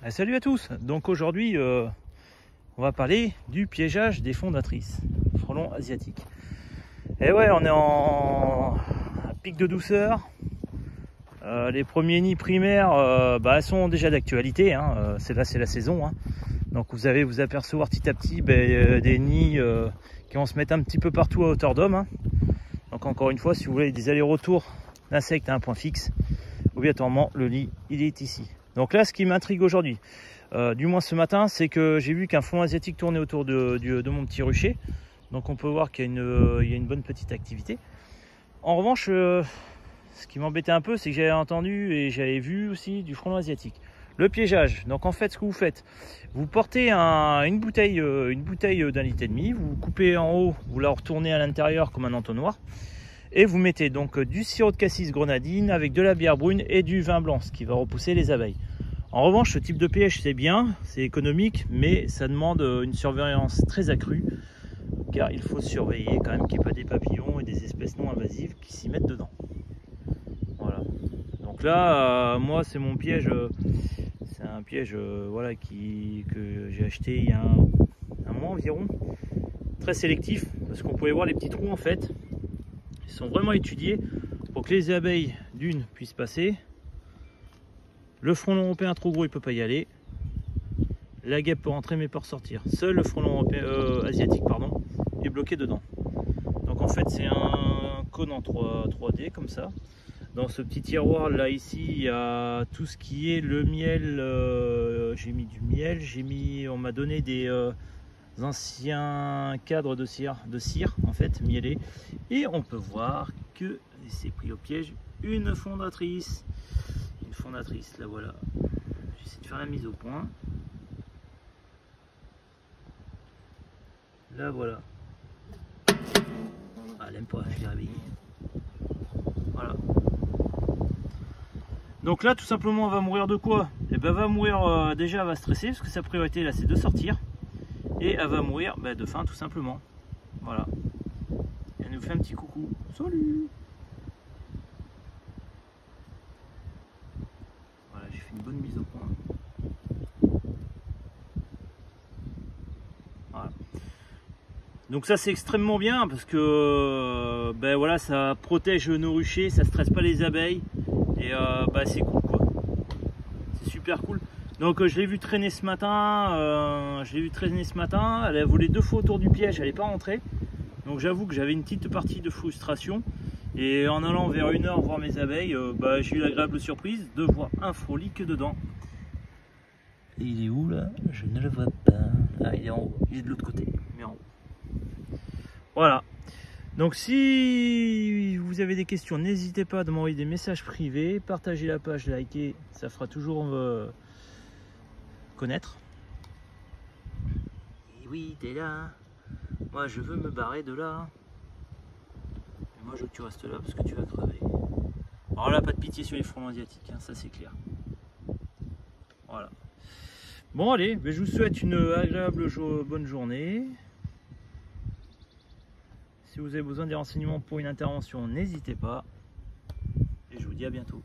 Salut à tous. Donc aujourd'hui on va parler du piégeage des fondatrices frelons asiatiques. Et ouais, on est en pic de douceur. Les premiers nids primaires sont déjà d'actualité, hein. C'est la saison, hein. Donc vous allez vous apercevoir petit à petit des nids qui vont se mettre un petit peu partout à hauteur d'homme, hein. Donc encore une fois, si vous voulez des allers-retours d'insectes à un point fixe, obligatoirement le nid il est ici. Donc là, ce qui m'intrigue aujourd'hui, du moins ce matin, c'est que j'ai vu qu'un frelon asiatique tournait autour de mon petit rucher. Donc on peut voir qu'il y a une bonne petite activité. En revanche, ce qui m'embêtait un peu, c'est que j'avais entendu et j'avais vu aussi du frelon asiatique. Le piégeage. Donc en fait, ce que vous faites, vous portez une bouteille d'un litre et demi, vous coupez en haut, vous la retournez à l'intérieur comme un entonnoir. Et vous mettez donc du sirop de cassis grenadine avec de la bière brune et du vin blanc, ce qui va repousser les abeilles. En revanche, ce type de piège, c'est bien, c'est économique, mais ça demande une surveillance très accrue, car il faut surveiller quand même qu'il n'y ait pas des papillons et des espèces non invasives qui s'y mettent dedans. Voilà. Donc là, moi, c'est mon piège, c'est un piège voilà, que j'ai acheté il y a un mois environ, très sélectif, parce qu'on pouvait voir les petits trous en fait. Ils sont vraiment étudiés pour que les abeilles d'une puissent passer. Le frelon européen trop gros, il peut pas y aller. La guêpe peut rentrer mais pas ressortir. Seul le frelon asiatique est bloqué dedans. Donc en fait c'est un cône en 3D comme ça. Dans ce petit tiroir là ici, il y a tout ce qui est le miel. J'ai mis du miel, on m'a donné des anciens cadres de cire en fait mielés, et on peut voir que c'est pris au piège une fondatrice, la voilà. J'essaie de faire la mise au point, là voilà. Elle aime pas, je l'ai réveillée. Voilà. Donc là tout simplement elle va mourir de quoi? Et ben elle va mourir, déjà elle va stresser parce que sa priorité là c'est de sortir. Et elle va mourir de faim tout simplement. Voilà. Elle nous fait un petit coucou. Salut. Voilà, j'ai fait une bonne mise au point. Voilà. Donc ça c'est extrêmement bien parce que voilà, ça protège nos ruchers, ça stresse pas les abeilles. Et c'est cool quoi. C'est super cool. Donc je l'ai vu traîner ce matin, elle a volé 2 fois autour du piège, elle n'est pas rentrée. Donc j'avoue que j'avais une petite partie de frustration. Et en allant vers 1 heure voir mes abeilles, j'ai eu l'agréable surprise de voir un frolic dedans. Et il est où là? Je ne le vois pas. Ah, il est en haut, il est de l'autre côté, mais en haut. Voilà. Donc si vous avez des questions, n'hésitez pas à m'envoyer des messages privés, partagez la page, likez, ça fera toujours connaître. Et oui, t'es là. Moi, je veux me barrer de là. Et moi, je veux que tu restes là parce que tu vas crever. Alors là, pas de pitié sur les frelons asiatiques, hein, ça c'est clair. Voilà. Bon, allez, je vous souhaite une agréable bonne journée. Si vous avez besoin des renseignements pour une intervention, n'hésitez pas. Et je vous dis à bientôt.